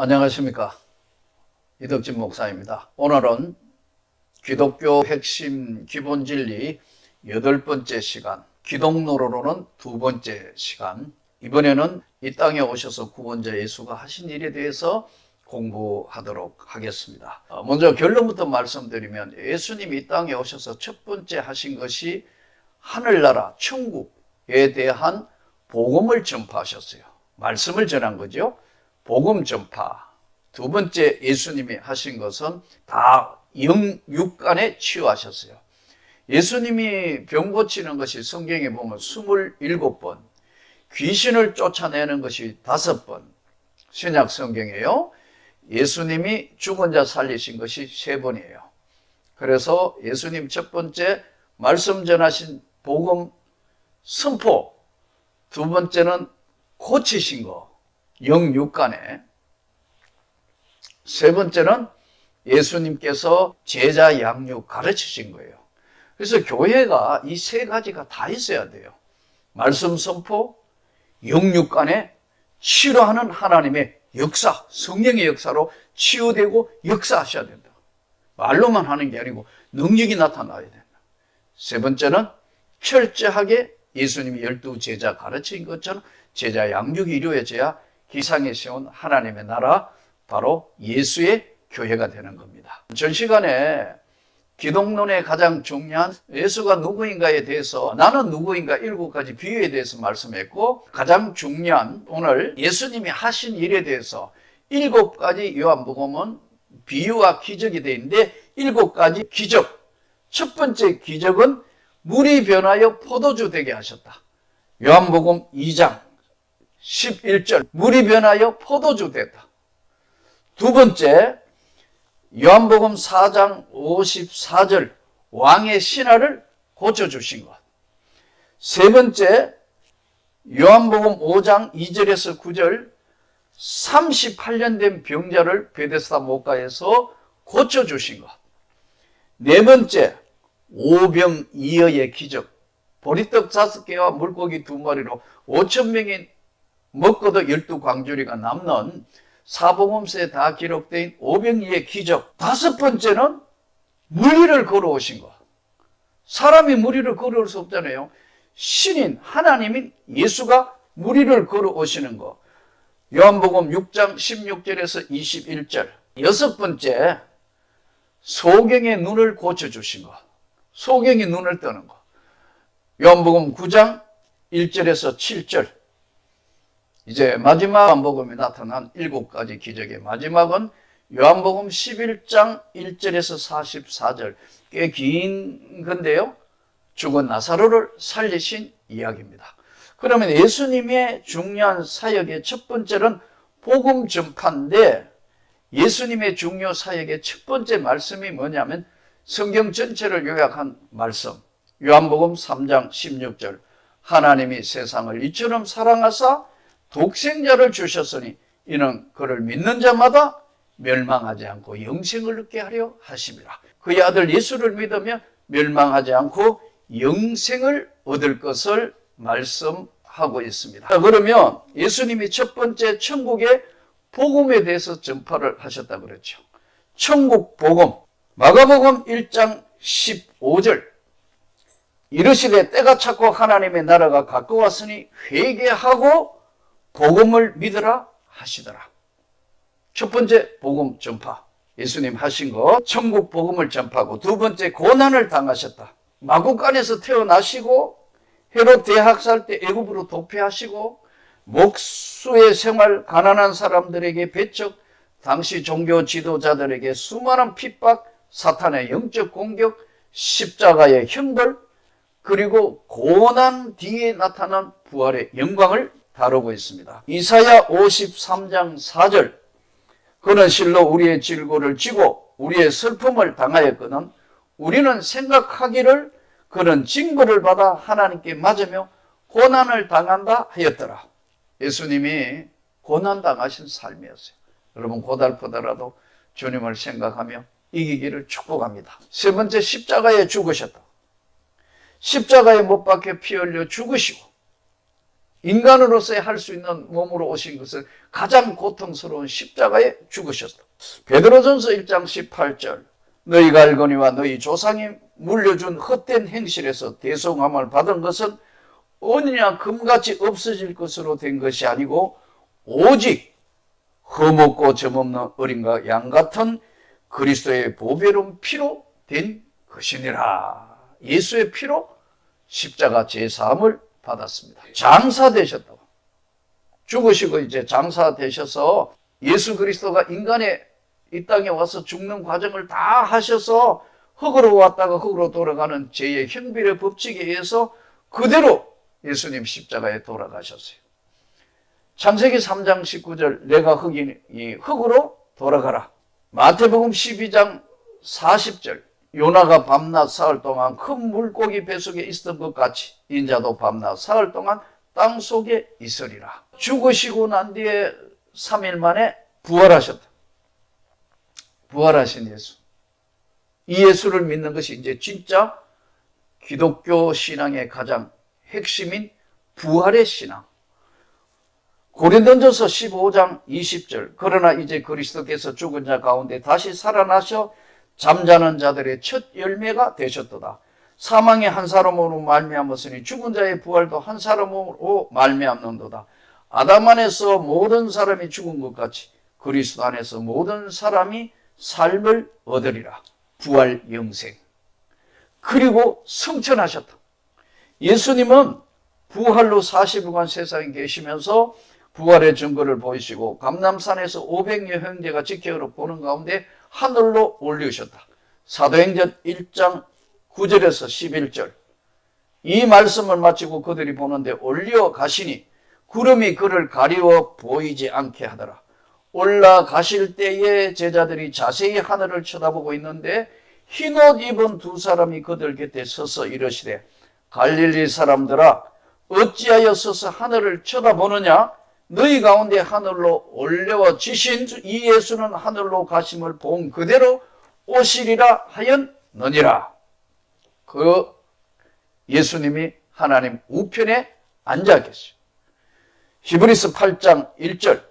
안녕하십니까. 이덕진 목사입니다. 오늘은 기독교 핵심 기본진리 8번째 시간, 기독노로로는 2번째 시간. 이번에는 이 땅에 오셔서 구원자 예수가 하신 일에 대해서 공부하도록 하겠습니다. 먼저 결론부터 말씀드리면 예수님이 이 땅에 오셔서 첫 번째 하신 것이 하늘나라, 천국에 대한 복음을 전파하셨어요. 말씀을 전한 거죠. 복음 전파. 두 번째 예수님이 하신 것은 다 영육간에 치유하셨어요. 예수님이 병 고치는 것이 성경에 보면 27번, 귀신을 쫓아내는 것이 5번, 신약 성경이에요. 예수님이 죽은 자 살리신 것이 3번이에요. 그래서 예수님 첫 번째 말씀 전하신 복음 선포, 두 번째는 고치신 거, 영육간에, 세 번째는 예수님께서 제자 양육 가르치신 거예요. 그래서 교회가 이 세 가지가 다 있어야 돼요. 말씀 선포, 영육간에 치료하는 하나님의 역사, 성령의 역사로 치유되고 역사하셔야 된다. 말로만 하는 게 아니고 능력이 나타나야 된다. 세 번째는 철저하게 예수님이 12제자 가르친 것처럼 제자 양육이 이루어져야 기상에 세운 하나님의 나라, 바로 예수의 교회가 되는 겁니다. 전 시간에 기독론의 가장 중요한 예수가 누구인가에 대해서, 나는 누구인가 7가지 비유에 대해서 말씀했고, 가장 중요한 오늘 예수님이 하신 일에 대해서 7가지 요한복음은 비유와 기적이 되어 있는데 7가지 기적. 첫 번째 기적은 물이 변하여 포도주 되게 하셨다. 요한복음 2장 11절, 물이 변하여 포도주 됐다. 두 번째, 요한복음 4장 54절, 왕의 신하를 고쳐주신 것. 세 번째, 요한복음 5장 2절에서 9절, 38년 된 병자를 베데스다 못가에서 고쳐주신 것. 네 번째, 오병이어의 기적. 보리떡 5개와 물고기 2마리로 5,000명이 먹고도 12광주리가 남는 사복음서에 다 기록된 오병이의 기적. 5번째는 물 위를 걸어오신 것. 사람이 물 위를 걸어올 수 없잖아요. 신인 하나님인 예수가 물 위를 걸어오시는 것. 요한복음 6장 16절에서 21절. 6번째, 소경의 눈을 고쳐주신 것. 소경의 눈을 뜨는 것. 요한복음 9장 1절에서 7절. 이제 마지막 요한복음에 나타난 7가지 기적의 마지막은 요한복음 11장 1절에서 44절. 꽤 긴 건데요. 죽은 나사로를 살리신 이야기입니다. 그러면 예수님의 중요한 사역의 첫 번째는 복음 전파인데, 예수님의 중요 사역의 첫 번째 말씀이 뭐냐면 성경 전체를 요약한 말씀. 요한복음 3장 16절. 하나님이 세상을 이처럼 사랑하사 독생자를 주셨으니 이는 그를 믿는 자마다 멸망하지 않고 영생을 얻게 하려 하심이라. 그의 아들 예수를 믿으면 멸망하지 않고 영생을 얻을 것을 말씀하고 있습니다. 그러면 예수님이 첫 번째 천국의 복음에 대해서 전파를 하셨다고 그랬죠. 천국 복음. 마가복음 1장 15절. 이르시되 때가 찼고 하나님의 나라가 가까웠으니 회개하고 복음을 믿으라 하시더라. 첫 번째 복음 전파. 예수님 하신 거 천국 복음을 전파하고, 두 번째 고난을 당하셨다. 마구간에서 태어나시고 헤롯 대학살 때 애굽으로 도피하시고 목수의 생활, 가난한 사람들에게 배척, 당시 종교 지도자들에게 수많은 핍박, 사탄의 영적 공격, 십자가의 형벌, 그리고 고난 뒤에 나타난 부활의 영광을 다루고 있습니다. 이사야 53장 4절. 그는 실로 우리의 질고를 지고 우리의 슬픔을 당하였거든 우리는 생각하기를 그는 징벌을 받아 하나님께 맞으며 고난을 당한다 하였더라. 예수님이 고난 당하신 삶이었어요. 여러분 고달프더라도 주님을 생각하며 이기기를 축복합니다. 세 번째, 십자가에 죽으셨다. 십자가에 못 박혀 피 흘려 죽으시고 인간으로서의 할 수 있는 몸으로 오신 것은 가장 고통스러운 십자가에 죽으셨다. 베드로전서 1장 18절 너희가 알거니와 너희 조상이 물려준 헛된 행실에서 대속함을 받은 것은 은이나 금같이 없어질 것으로 된 것이 아니고 오직 흠없고 점없는 어린과 양 같은 그리스도의 보배로운 피로 된 것이니라. 예수의 피로 십자가 제사함을 받았습니다. 장사되셨다고. 죽으시고 이제 장사되셔서 예수 그리스도가 인간의 이 땅에 와서 죽는 과정을 다 하셔서 흙으로 왔다가 흙으로 돌아가는 죄의 형벌의 법칙에 의해서 그대로 예수님 십자가에 돌아가셨어요. 창세기 3장 19절 내가 흙이니 흙으로 돌아가라. 마태복음 12장 40절 요나가 밤낮 사흘 동안 큰 물고기 뱃속에 있었던 것 같이 인자도 밤낮 사흘 동안 땅속에 있으리라. 죽으시고 난 뒤에 3일 만에 부활하셨다. 부활하신 예수. 이 예수를 믿는 것이 이제 진짜 기독교 신앙의 가장 핵심인 부활의 신앙. 고린도전서 15장 20절 그러나 이제 그리스도께서 죽은 자 가운데 다시 살아나셔 잠자는 자들의 첫 열매가 되셨도다. 사망의 한 사람으로 말미암았으니 죽은 자의 부활도 한 사람으로 말미암는도다. 아담 안에서 모든 사람이 죽은 것 같이 그리스도 안에서 모든 사람이 삶을 얻으리라. 부활 영생. 그리고 승천하셨다. 예수님은 부활로 40일간 세상에 계시면서 부활의 증거를 보이시고 감람산에서 500여 형제가 지켜로 보는 가운데 하늘로 올리셨다. 사도행전 1장 9절에서 11절 이 말씀을 마치고 그들이 보는데 올려가시니 구름이 그를 가리워 보이지 않게 하더라. 올라가실 때에 제자들이 자세히 하늘을 쳐다보고 있는데 흰옷 입은 두 사람이 그들 곁에 서서 이르시되 갈릴리 사람들아 어찌하여 서서 하늘을 쳐다보느냐? 너희 가운데 하늘로 올려지신 이 예수는 하늘로 가심을 본 그대로 오시리라 하였느니라. 그 예수님이 하나님 우편에 앉아 계시오. 히브리서 8장 1절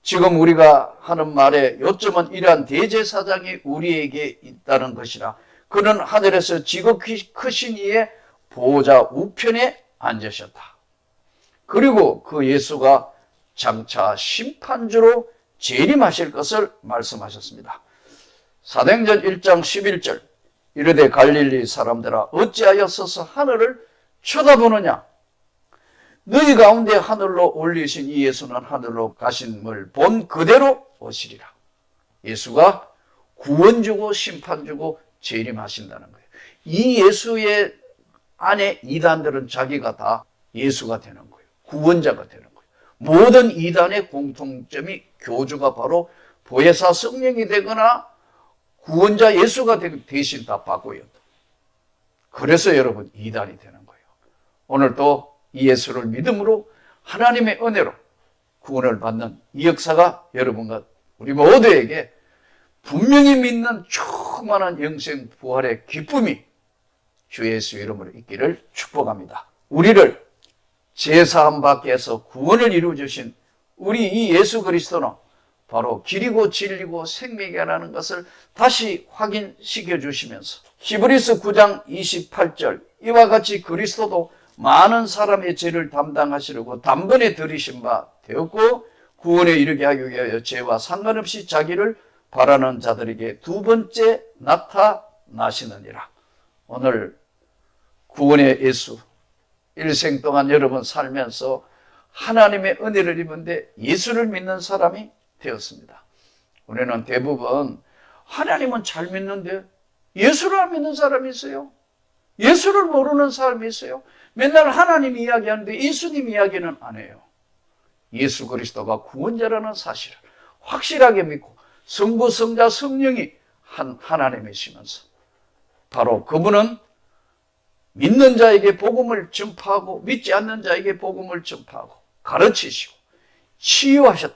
지금 우리가 하는 말의 요점은 이러한 대제사장이 우리에게 있다는 것이라. 그는 하늘에서 지극히 크신 이의 보호자 우편에 앉으셨다. 그리고 그 예수가 장차 심판주로 재림하실 것을 말씀하셨습니다. 사도행전 1장 11절 이르되 갈릴리 사람들아 어찌하여 서서 하늘을 쳐다보느냐? 너희 가운데 하늘로 올리신 이 예수는 하늘로 가심을 본 그대로 오시리라. 예수가 구원주고 심판주고 재림하신다는 거예요. 이 예수의 안에 이단들은 자기가 다 예수가 되는 거예요. 구원자가 되는 거예요. 모든 이단의 공통점이 교주가 바로 보혜사 성령이 되거나 구원자 예수가 대신 다 바꿔요. 그래서 여러분 이단이 되는 거예요. 오늘도 이 예수를 믿음으로 하나님의 은혜로 구원을 받는 이 역사가 여러분과 우리 모두에게 분명히 믿는 충만한 영생 부활의 기쁨이 주 예수 이름으로 있기를 축복합니다. 우리를 제사함 밖에서 구원을 이루어주신 우리 이 예수 그리스도는 바로 길이고 진리고 생명이라는 것을 다시 확인시켜 주시면서 히브리서 9장 28절 이와 같이 그리스도도 많은 사람의 죄를 담당하시려고 단번에 들이신 바 되었고 구원에 이르게 하기 위하여 죄와 상관없이 자기를 바라는 자들에게 두 번째 나타나시느니라. 오늘 구원의 예수 일생 동안 여러분 살면서 하나님의 은혜를 입은데 예수를 믿는 사람이 되었습니다. 우리는 대부분 하나님은 잘 믿는데 예수를 안 믿는 사람이 있어요. 예수를 모르는 사람이 있어요. 맨날 하나님 이야기하는데 예수님 이야기는 안 해요. 예수 그리스도가 구원자라는 사실을 확실하게 믿고 성부, 성자, 성령이 하나님이시면서 바로 그분은 믿는 자에게 복음을 전파하고 믿지 않는 자에게 복음을 전파하고 가르치시고 치유하셨다.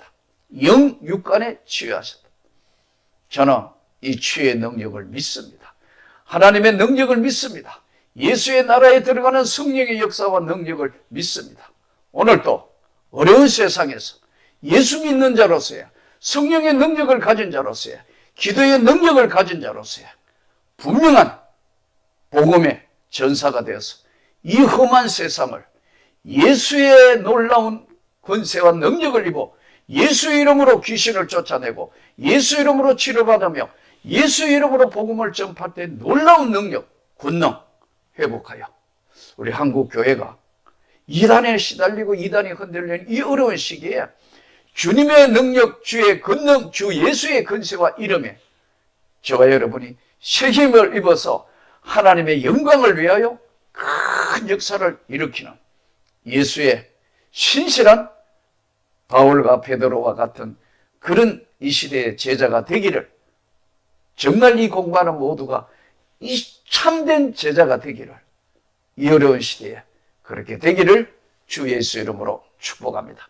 영육간에 치유하셨다. 저는 이 치유의 능력을 믿습니다. 하나님의 능력을 믿습니다. 예수의 나라에 들어가는 성령의 역사와 능력을 믿습니다. 오늘도 어려운 세상에서 예수 믿는 자로서야, 성령의 능력을 가진 자로서야, 기도의 능력을 가진 자로서야 분명한 복음의 전사가 되어서 이 험한 세상을 예수의 놀라운 권세와 능력을 입어 예수 이름으로 귀신을 쫓아내고 예수 이름으로 치료받으며 예수 이름으로 복음을 전파할 때 놀라운 능력, 권능 회복하여 우리 한국 교회가 이단에 시달리고 이단이 흔들리는 이 어려운 시기에 주님의 능력, 주의 권능, 주 예수의 권세와 이름에 저와 여러분이 새 힘을 입어서 하나님의 영광을 위하여 큰 역사를 일으키는 예수의 신실한 바울과 베드로와 같은 그런 이 시대의 제자가 되기를, 정말 이 공부하는 모두가 이 참된 제자가 되기를, 이 어려운 시대에 그렇게 되기를 주 예수 이름으로 축복합니다.